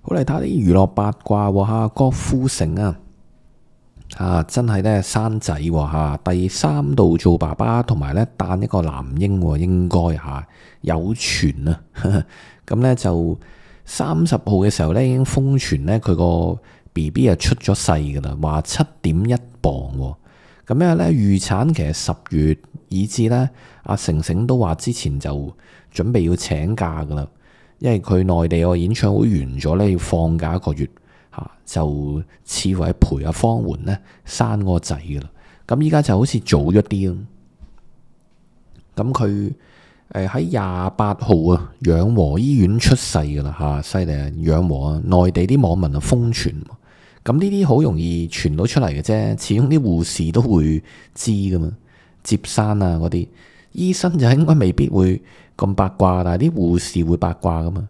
好嚟睇下啲娛樂八卦喎嚇，郭富城真係咧生仔喎嚇，第三度做爸爸，同埋咧誕一個男嬰喎，應該有傳啊。咁咧就30號嘅時候咧已經瘋傳咧佢個 BB 出咗世噶啦，話7.1磅喎。咁因為咧預產期係10月，以至咧阿成成都話之前就準備要請假噶啦，因為佢內地個演唱會完咗咧要放假1個月。就似乎係陪阿方媛咧生個仔噶啦，咁依家就好似早咗啲咯。咁佢喺28號養和醫院出世噶啦犀利啊！養和內地啲網民瘋傳，咁呢啲好容易傳到出嚟嘅啫，始終啲護士都會知噶嘛，接生嗰啲醫生就應該未必會咁八卦，但係啲護士會八卦噶嘛。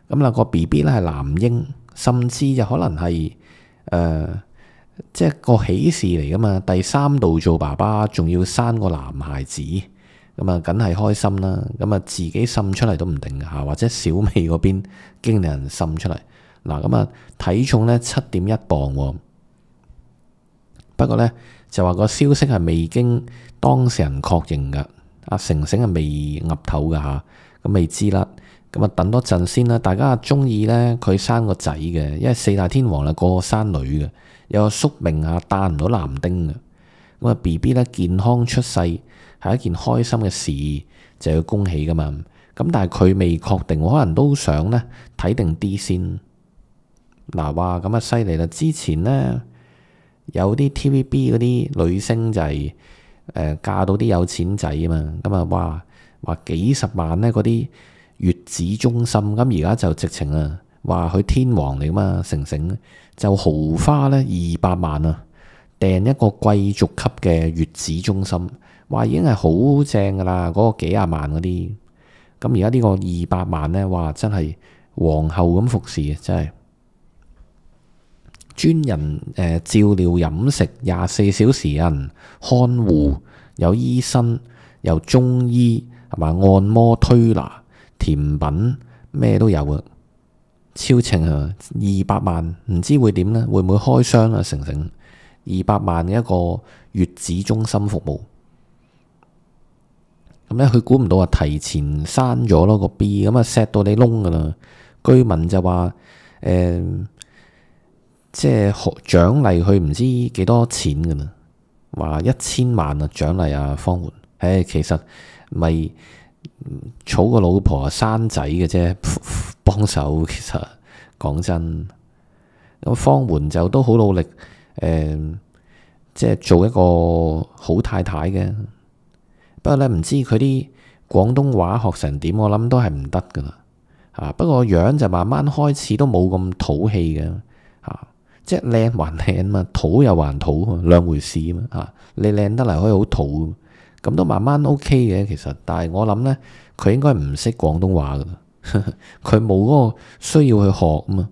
咁嗱個 BB 咧係男嬰。甚至就可能係即係個喜事嚟噶嘛，第三度做爸爸，仲要生個男孩子，咁啊梗係開心啦。咁啊自己滲出嚟都唔定㗎，或者小美嗰邊經理人滲出嚟。嗱咁啊體重咧7.1磅喎，不過咧就話個消息係未經當事人確認㗎，阿成成係未岌頭㗎咁未知啦。咁啊，等多陣先啦。大家中意咧，佢生個仔嘅，因為四大天王啦，個個生女嘅，有個宿命誕唔到男丁嘅。咁啊，BB 咧健康出世係一件開心嘅事，就要恭喜噶嘛。咁但係佢未確定，可能都想咧睇定啲先。嗱，哇，咁啊犀利啦！之前咧有啲 TVB 嗰啲女星就係嫁到啲有錢仔啊嘛。咁啊，話幾十萬咧嗰啲月子中心，咁而家就直情話佢天王嚟噶嘛，成成就豪花咧200萬訂一個貴族級嘅月子中心，話已經係好正噶啦，嗰個幾廿萬嗰啲。咁而家呢個200萬咧，哇真係皇后咁服侍，真係專人照料飲食24小時人看護，有醫生，有中醫係嘛，按摩推拿。甜品咩都有超正200萬，唔知會點呢？會唔會開箱成成200萬嘅一個月子中心服務？咁咧，佢估唔到提前生咗咯個 B， 咁錫到你窿噶啦。據聞就話即係獎勵佢唔知幾多錢噶啦，話1000萬獎勵方媛。其實咪儲個老婆生仔嘅啫，幫手。其實講真，咁方媛就都好努力，即係做一個好太太嘅。不過咧，唔知佢啲廣東話學成點，我諗都係唔得噶啦。不過樣就慢慢開始都冇咁土氣嘅，即係靚還靚嘛，土又還土，兩回事嘛。你靚得嚟可以好土。咁都慢慢 OK 嘅，其實，但係我諗呢，佢應該唔識廣東話噶啦，佢冇嗰個需要去學啊嘛，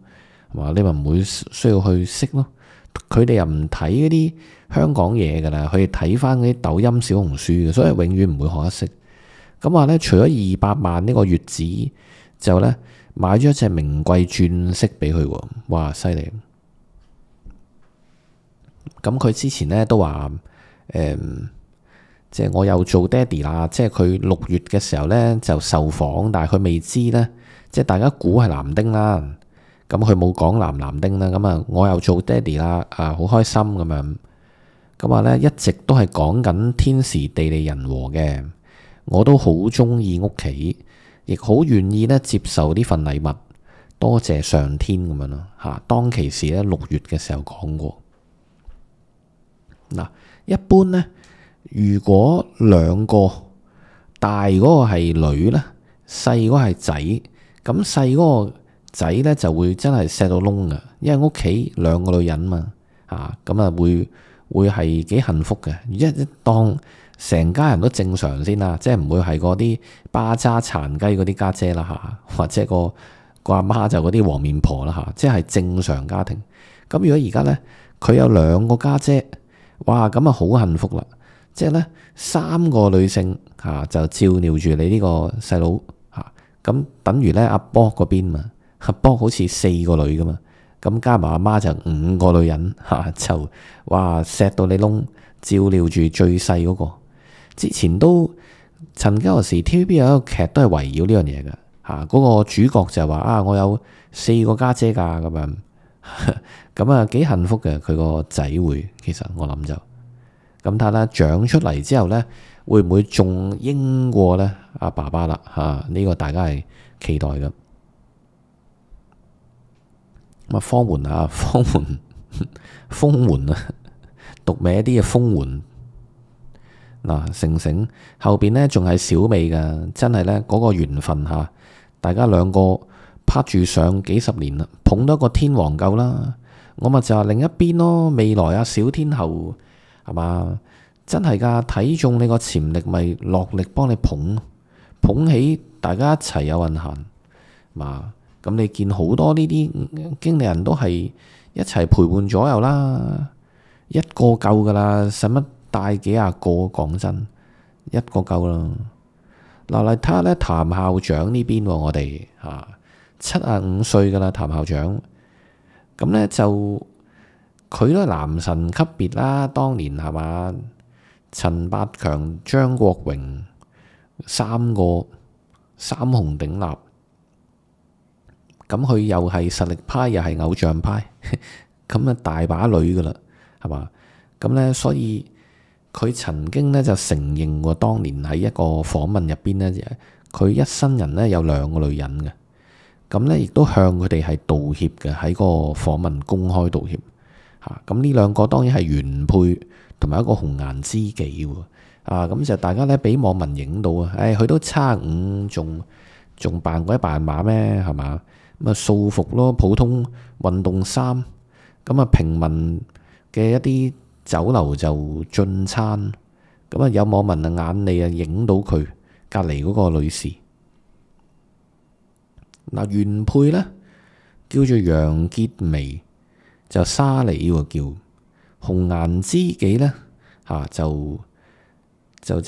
係嘛？你咪唔會需要去識咯。佢哋又唔睇嗰啲香港嘢噶啦，佢哋睇翻嗰啲抖音、小紅書嘅，所以永遠唔會學得識。咁話呢，除咗200萬呢個月子，就呢買咗一隻名貴鑽飾俾佢喎，哇，犀利！咁佢之前呢都話即係我又做爹哋啦，即係佢6月嘅時候呢就受訪，但係佢未知呢，即係大家估係男丁啦，咁佢冇講男丁啦，咁我又做爹哋啦，好開心咁樣，咁話呢一直都係講緊天時地利人和嘅，我都好中意屋企，亦好願意呢接受呢份禮物，多謝上天咁樣咯嚇。當其時呢6月嘅時候講過，嗱一般呢。如果兩個大嗰個係女呢，細嗰個係仔，咁細嗰個仔呢就會真係錫到窿噶，因為屋企兩個女人嘛，咁會係幾幸福嘅。一當成家人都正常先啦，即係唔會係嗰啲巴渣殘雞嗰啲家姐啦或者個阿媽就嗰啲黃面婆啦即係正常家庭。咁如果而家呢，佢有2個家姐，哇咁啊好幸福啦！即係咧3個女性就照料住你呢個細佬咁等於咧阿波嗰邊嘛不過好似4個女噶嘛，咁加埋阿媽就5個女人就哇錫到你窿，照料住最細嗰個。之前都曾經有時 TVB 有一個劇都係圍繞呢樣嘢嘅嗰個主角就話我有4個家姐㗎咁樣，咁啊幾幸福嘅佢個仔會，其實我諗就咁睇啦，長出嚟之後呢，會唔會仲英過呢阿爸爸啦呢個大家係期待嘅。咁方媛豐媛啊，讀名啲嘅豐媛嗱，成成後邊呢仲係小美噶，真係呢嗰個緣分大家兩個拍住上幾十年啦，捧到一個天王夠啦。我咪就係另一邊咯，未來小天后係嘛，真係噶，睇中你個潛力咪落力幫你捧起，大家一齊有運行嘛。咁你見好多呢啲經理人都係一齊陪伴左右啦，一個夠噶啦，使乜帶幾廿個？講真，一個夠啦。嗱，嚟睇下咧，譚校長呢邊我哋75歲噶啦，譚校長咁呢，就佢都係男神級別啦，當年係嘛，陳百強、張國榮三紅鼎立。咁佢又係實力派，又係偶像派，咁啊大把女噶啦，係嘛？咁呢，所以佢曾經呢就承認過，當年喺一個訪問入邊呢，佢一生人呢有2個女人嘅，咁呢亦都向佢哋係道歉嘅，喺個訪問公開道歉嚇。咁呢2個當然係原配同埋一個紅顏知己喎，咁就大家呢俾網民影到佢都75，仲扮鬼扮馬咩係嘛？咁啊素服咯，普通運動衫，咁啊平民嘅一啲酒樓就進餐，咁啊有網民眼利影到佢隔離嗰個女士。嗱，原配呢叫做楊潔薇，就沙梨喎叫，紅顏知己呢就叫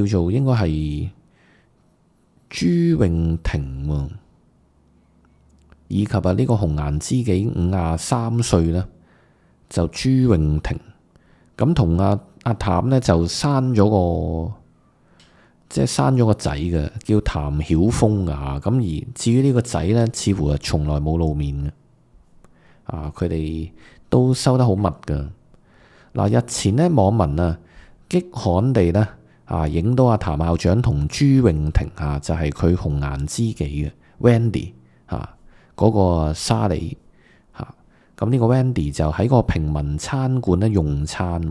做應該係朱詠婷喎。以及呢個紅顏知己53歲呢，就朱詠婷，咁同阿譚呢就生咗個仔嘅，叫譚曉峰噶。咁而至於呢個仔呢，似乎係從來冇露面嘅，佢哋都收得好密噶。嗱，日前呢，網民激罕地呢影到阿譚校長同朱詠婷就係佢紅顏知己嘅 Wendy 嗰個沙梨咁呢個 Wendy 就喺個平民餐館咧用餐，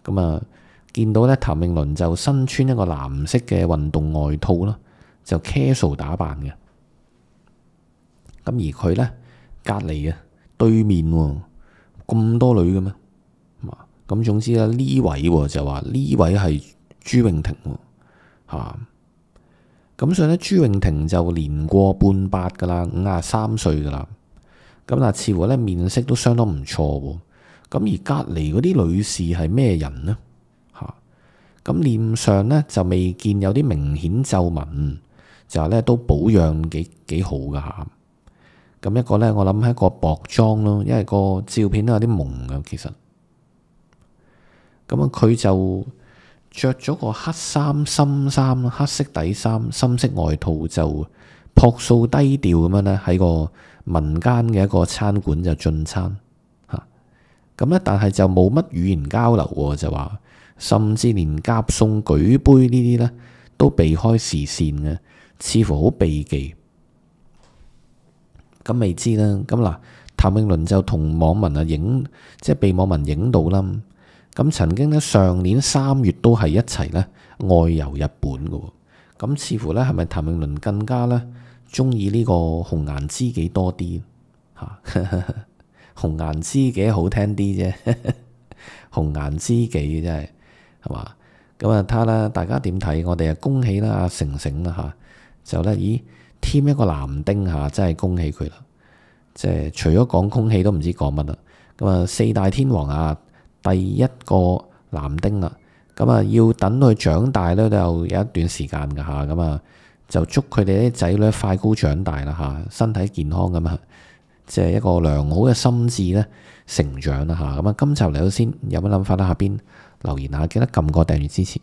咁見到咧譚詠麟就身穿一個藍色嘅運動外套啦，就 casual 打扮嘅。咁而佢咧隔離對面咁多女嘅咩？咁總之呢位就話呢位係朱詠婷咁所以呢，朱詠婷就年過半百噶啦，53歲噶啦。咁似乎呢面色都相當唔錯喎。咁而隔離嗰啲女士係咩人呢？咁臉上呢就未見有啲明顯皺紋，就話呢都保養幾好噶咁一個呢，我諗係一個薄妝咯，因為個照片都有啲朦嘅其實。咁佢就着咗個黑深衫，黑色底衫，深色外套，就樸素低調咁樣咧，喺個民間嘅一個餐館就進餐咁咧，但係就冇乜語言交流喎，就話甚至連夾餸舉杯呢啲咧都避開視線嘅，似乎好避忌。咁未知啦。咁嗱，譚詠麟就同網民即係被網民影到啦。咁曾經咧，上年3月都係一齊咧外遊日本嘅。咁似乎咧，係咪譚詠麟更加咧中意呢個紅顏知己多啲紅顏知己好聽啲啫，紅顏知己真係嘛？咁睇下啦，大家點睇？我哋恭喜啦，阿成成啦就咧添一個男丁真係恭喜佢啦！即係除咗講恭喜都唔知講乜啦。咁4大天王第一個男丁啦，咁要等佢長大咧都有一段時間噶咁就祝佢哋啲仔女快高長大啦嚇，身體健康咁啊，即係一個良好嘅心智咧成長啦嚇。咁啊，今集嚟到先，有乜諗法啦？下邊留言下，記得撳個訂閱支持。